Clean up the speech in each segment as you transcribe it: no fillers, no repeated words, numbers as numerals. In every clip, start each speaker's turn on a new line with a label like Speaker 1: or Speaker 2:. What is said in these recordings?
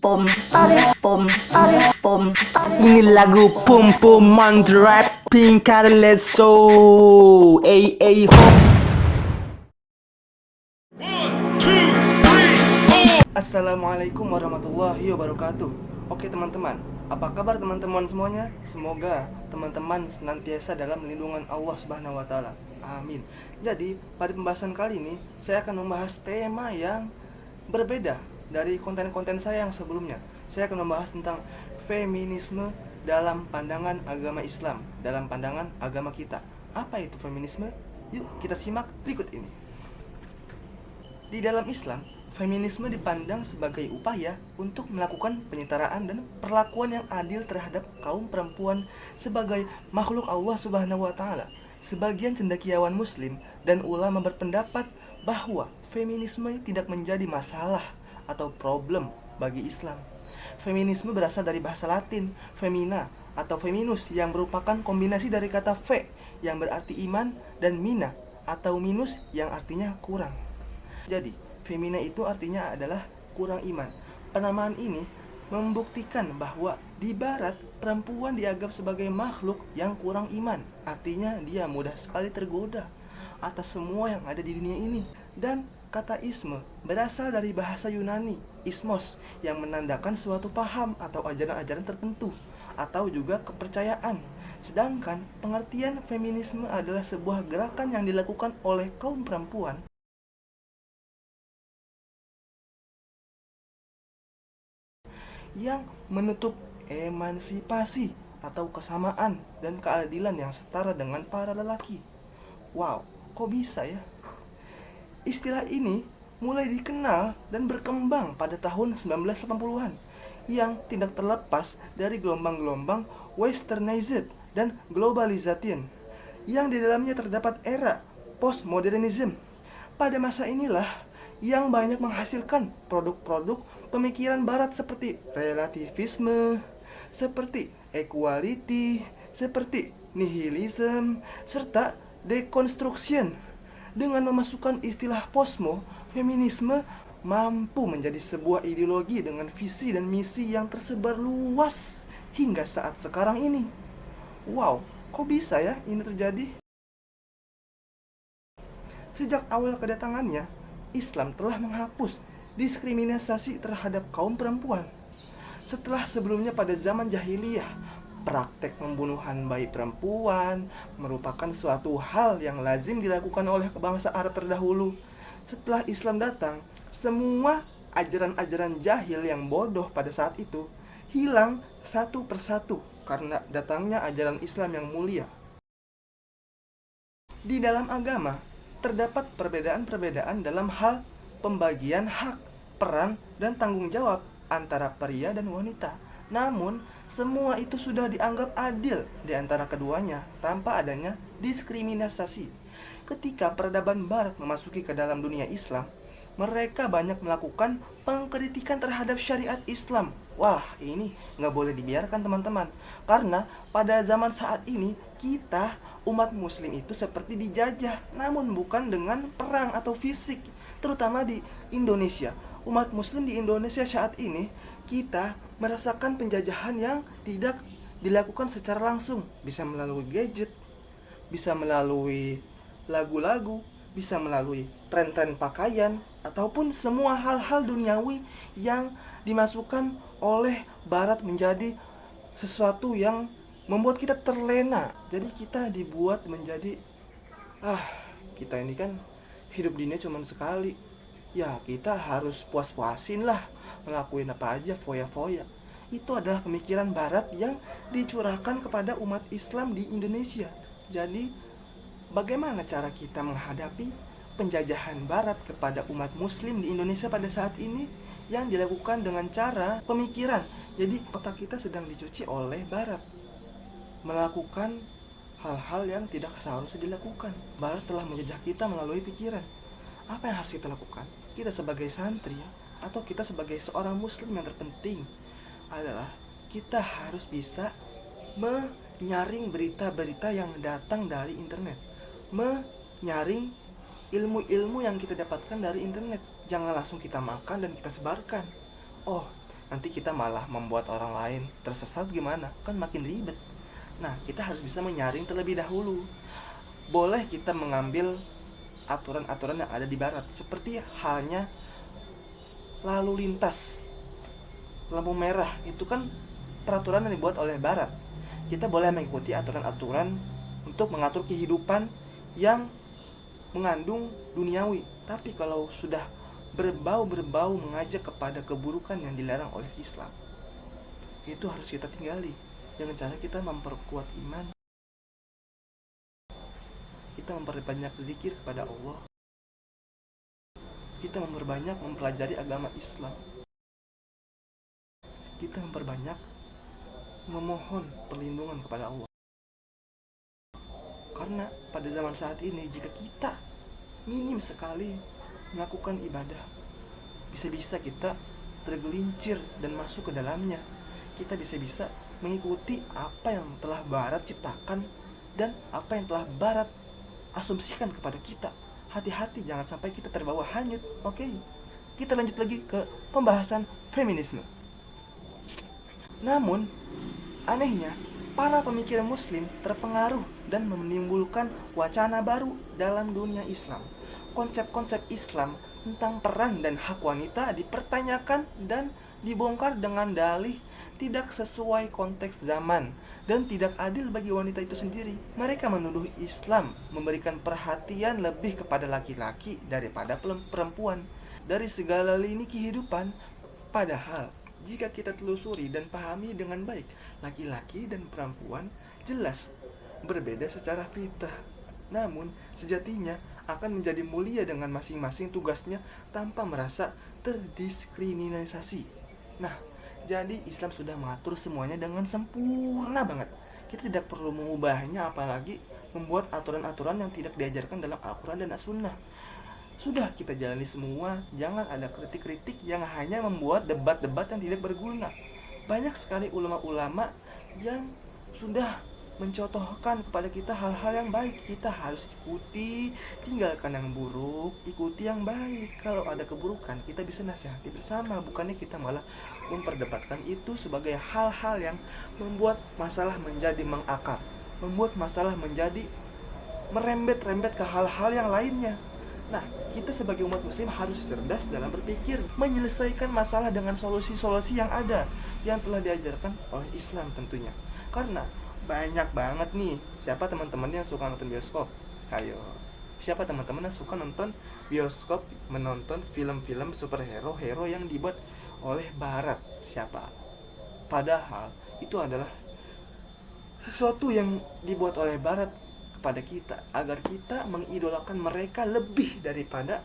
Speaker 1: pom pom pom.
Speaker 2: Ini lagu Pum Pum Mandrap Tingkat Let's Go. Ho. Assalamualaikum warahmatullahi wabarakatuh. Oke teman-teman, apa kabar teman-teman semuanya? Semoga teman-teman senantiasa dalam lindungan Allah Subhanahu wa taala. Amin. Jadi, pada pembahasan kali ini saya akan membahas tema yang berbeda dari konten-konten saya yang sebelumnya. Saya akan membahas tentang feminisme dalam pandangan agama Islam, dalam pandangan agama kita. Apa itu feminisme? Yuk kita simak berikut ini. Di dalam Islam, feminisme dipandang sebagai upaya untuk melakukan penyetaraan dan perlakuan yang adil terhadap kaum perempuan sebagai makhluk Allah Subhanahu wa taala. Sebagian cendekiawan muslim dan ulama berpendapat bahwa feminisme tidak menjadi masalah atau problem bagi Islam. Feminisme berasal dari bahasa Latin femina atau feminus yang merupakan kombinasi dari kata fe yang berarti iman dan mina atau minus yang artinya kurang. Jadi, femina itu artinya adalah kurang iman. Penamaan ini membuktikan bahwa di barat perempuan dianggap sebagai makhluk yang kurang iman. Artinya dia mudah sekali tergoda atas semua yang ada di dunia ini. Dan kata isme berasal dari bahasa Yunani ismos yang menandakan suatu paham atau ajaran-ajaran tertentu atau juga kepercayaan. Sedangkan pengertian feminisme adalah sebuah gerakan yang dilakukan oleh kaum perempuan yang menutup emansipasi atau kesamaan dan keadilan yang setara dengan para lelaki. Wow, kok bisa ya? Istilah ini mulai dikenal dan berkembang pada tahun 1980-an yang tidak terlepas dari gelombang-gelombang westernized dan globalization yang di dalamnya terdapat era postmodernism. Pada masa inilah yang banyak menghasilkan produk-produk pemikiran barat seperti relativisme, seperti equality, seperti nihilism, serta deconstruction. Dengan memasukkan istilah posmo, feminisme mampu menjadi sebuah ideologi dengan visi dan misi yang tersebar luas hingga saat sekarang ini. Wow, kok bisa ya ini terjadi? Sejak awal kedatangannya, Islam telah menghapus diskriminasi terhadap kaum perempuan. Setelah sebelumnya pada zaman jahiliyah, praktek pembunuhan bayi perempuan merupakan suatu hal yang lazim dilakukan oleh bangsa Arab terdahulu. Setelah Islam datang, semua ajaran-ajaran jahil yang bodoh pada saat itu hilang satu persatu karena datangnya ajaran Islam yang mulia. Di dalam agama, terdapat perbedaan-perbedaan dalam hal pembagian hak, peran, dan tanggung jawab antara pria dan wanita. Namun, semua itu sudah dianggap adil di antara keduanya tanpa adanya diskriminasi. Ketika peradaban barat memasuki ke dalam dunia Islam, mereka banyak melakukan pengkritikan terhadap syariat Islam. Wah, ini nggak boleh dibiarkan teman-teman. Karena pada zaman saat ini, kita umat muslim itu seperti dijajah, namun bukan dengan perang atau fisik. Terutama di Indonesia, umat muslim di Indonesia saat ini kita merasakan penjajahan yang tidak dilakukan secara langsung. Bisa melalui gadget, bisa melalui lagu-lagu, bisa melalui tren-tren pakaian, ataupun semua hal-hal duniawi yang dimasukkan oleh barat menjadi sesuatu yang membuat kita terlena. Jadi kita dibuat menjadi kita ini kan hidup dunia cuma sekali. Ya kita harus puas-puasin lah, ngelakuin apa aja, foya-foya. Itu adalah pemikiran barat yang dicurahkan kepada umat Islam di Indonesia. Jadi bagaimana cara kita menghadapi penjajahan barat kepada umat muslim di Indonesia pada saat ini yang dilakukan dengan cara pemikiran. Jadi otak kita sedang dicuci oleh barat, melakukan hal-hal yang tidak seharusnya dilakukan. Barat telah menjajah kita melalui pikiran. Apa yang harus kita lakukan? Kita sebagai santri atau kita sebagai seorang muslim yang terpenting adalah kita harus bisa menyaring berita-berita yang datang dari internet, menyaring ilmu-ilmu yang kita dapatkan dari internet. Jangan langsung kita makan dan kita sebarkan. Oh, nanti kita malah membuat orang lain tersesat gimana? Kan makin ribet. Nah, kita harus bisa menyaring terlebih dahulu. Boleh kita mengambil aturan-aturan yang ada di barat, seperti halnya lalu lintas lampu merah, itu kan peraturan yang dibuat oleh barat. Kita boleh mengikuti aturan-aturan untuk mengatur kehidupan yang mengandung duniawi. Tapi kalau sudah berbau mengajak kepada keburukan yang dilarang oleh Islam, itu harus kita tinggali dengan cara kita memperkuat iman, kita memperbanyak zikir kepada Allah, kita memperbanyak mempelajari agama Islam, kita memperbanyak memohon perlindungan kepada Allah. Karena pada zaman saat ini, jika kita minim sekali melakukan ibadah, bisa-bisa kita tergelincir dan masuk ke dalamnya. Kita bisa-bisa mengikuti apa yang telah barat ciptakan dan apa yang telah barat asumsikan kepada kita. Hati-hati, jangan sampai kita terbawa hanyut. Oke, kita lanjut lagi ke pembahasan feminisme. Namun, anehnya, para pemikir muslim terpengaruh dan menimbulkan wacana baru dalam dunia Islam. Konsep-konsep Islam tentang peran dan hak wanita dipertanyakan dan dibongkar dengan dalih tidak sesuai konteks zaman dan tidak adil bagi wanita itu sendiri. Mereka menuduh Islam memberikan perhatian lebih kepada laki-laki daripada perempuan dari segala lini kehidupan. Padahal jika kita telusuri dan pahami dengan baik, laki-laki dan perempuan jelas berbeda secara fitrah, namun sejatinya akan menjadi mulia dengan masing-masing tugasnya tanpa merasa terdiskriminasi. Nah, jadi Islam sudah mengatur semuanya dengan sempurna banget. Kita tidak perlu mengubahnya, apalagi membuat aturan-aturan yang tidak diajarkan dalam Al-Quran dan As-Sunnah. Sudah kita jalani semua, jangan ada kritik-kritik yang hanya membuat debat-debat yang tidak berguna. Banyak sekali ulama-ulama yang sudah mencontohkan kepada kita hal-hal yang baik. Kita harus ikuti, tinggalkan yang buruk, ikuti yang baik. Kalau ada keburukan, kita bisa nasihati bersama, bukannya kita malah memperdebatkan itu sebagai hal-hal yang membuat masalah menjadi mengakar, membuat masalah menjadi merembet-rembet ke hal-hal yang lainnya. Nah, kita sebagai umat muslim harus cerdas dalam berpikir, menyelesaikan masalah dengan solusi-solusi yang ada, yang telah diajarkan oleh Islam tentunya. Karena banyak banget nih, siapa teman-teman yang suka nonton bioskop? Ayo, siapa teman-teman yang suka nonton bioskop, menonton film-film superhero, hero yang dibuat oleh barat? Siapa? Padahal itu adalah sesuatu yang dibuat oleh barat kepada kita, agar kita mengidolakan mereka lebih daripada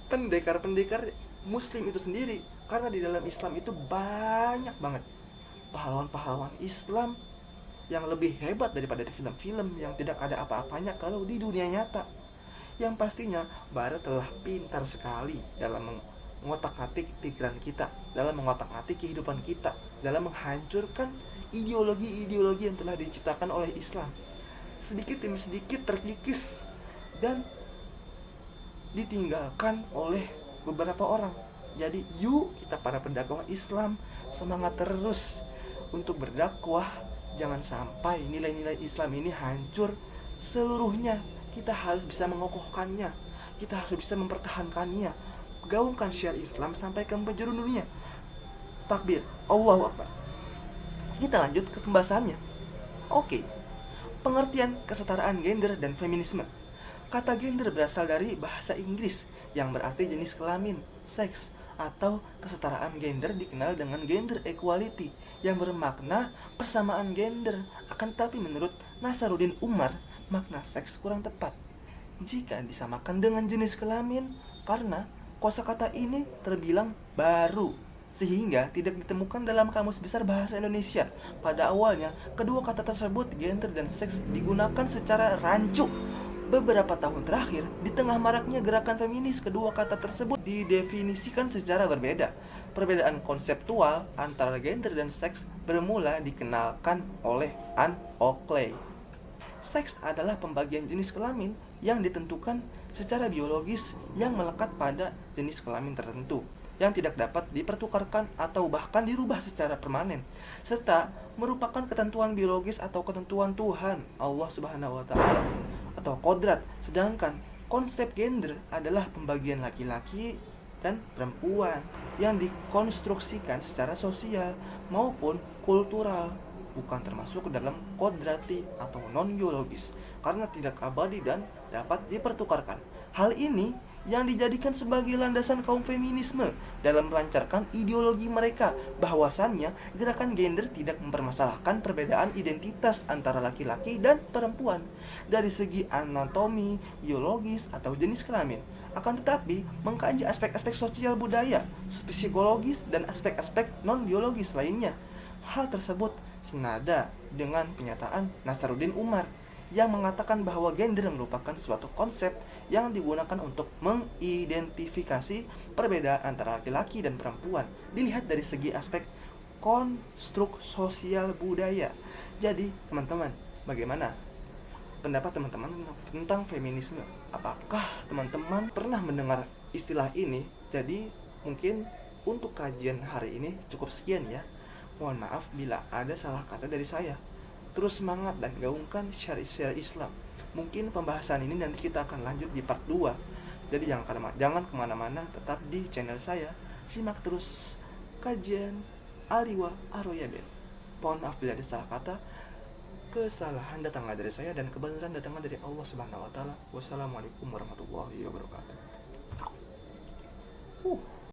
Speaker 2: pendekar-pendekar muslim itu sendiri. Karena di dalam Islam itu banyak banget pahlawan-pahlawan Islam yang lebih hebat daripada di film-film yang tidak ada apa-apanya kalau di dunia nyata. Yang pastinya barat telah pintar sekali dalam mengotak-atik pikiran kita, dalam mengotak-atik kehidupan kita, dalam menghancurkan ideologi-ideologi yang telah diciptakan oleh Islam. Sedikit demi sedikit terkikis dan ditinggalkan oleh beberapa orang. Jadi yuk kita para pendakwah Islam semangat terus untuk berdakwah. Jangan sampai nilai-nilai Islam ini hancur seluruhnya. Kita harus bisa mengokohkannya, kita harus bisa mempertahankannya. Gaungkan syiar Islam sampai ke penjuru dunia. Takbir, Allahu Akbar. Kita lanjut ke pembahasannya. Oke, pengertian kesetaraan gender dan feminisme. Kata gender berasal dari bahasa Inggris yang berarti jenis kelamin, seks, atau kesetaraan gender dikenal dengan gender equality yang bermakna persamaan gender. Akan tetapi menurut Nasaruddin Umar, makna seks kurang tepat jika disamakan dengan jenis kelamin karena kosakata ini terbilang baru sehingga tidak ditemukan dalam Kamus Besar Bahasa Indonesia. Pada awalnya, kedua kata tersebut, gender dan seks, digunakan secara rancu. Beberapa tahun terakhir, di tengah maraknya gerakan feminis, kedua kata tersebut didefinisikan secara berbeda. Perbedaan konseptual antara gender dan seks bermula dikenalkan oleh Anne Oakley. Seks adalah pembagian jenis kelamin yang ditentukan secara biologis yang melekat pada jenis kelamin tertentu. yang tidak dapat dipertukarkan atau bahkan dirubah secara permanen, serta merupakan ketentuan biologis atau ketentuan Tuhan Allah Subhanahu wa taala atau kodrat. Sedangkan konsep gender adalah pembagian laki-laki dan perempuan yang dikonstruksikan secara sosial maupun kultural, bukan termasuk dalam kodrati atau non biologis, karena tidak abadi dan dapat dipertukarkan. Hal ini yang dijadikan sebagai landasan kaum feminisme dalam melancarkan ideologi mereka, bahwasannya gerakan gender tidak mempermasalahkan perbedaan identitas antara laki-laki dan perempuan dari segi anatomi, biologis, atau jenis kelamin, akan tetapi mengkaji aspek-aspek sosial budaya, psikologis, dan aspek-aspek non-biologis lainnya. Hal tersebut senada dengan pernyataan Nasaruddin Umar yang mengatakan bahwa gender merupakan suatu konsep yang digunakan untuk mengidentifikasi perbedaan antara laki-laki dan perempuan dilihat dari segi aspek konstruk sosial budaya. Jadi teman-teman, bagaimana pendapat teman-teman tentang feminisme? Apakah teman-teman pernah mendengar istilah ini? Jadi mungkin untuk kajian hari ini cukup sekian ya. Mohon maaf bila ada salah kata dari saya. Terus semangat dan gaungkan syariat Islam. Mungkin pembahasan ini nanti kita akan lanjut di part 2. Jadi jangan kemana-mana, tetap di channel saya. Simak terus kajian Aliwa Aroyaben. Mohon maaf bila ada salah kata. Kesalahan datanglah dari saya dan kebenaran datanglah dari Allah Subhanahu wa taala. Wassalamualaikum warahmatullahi wabarakatuh.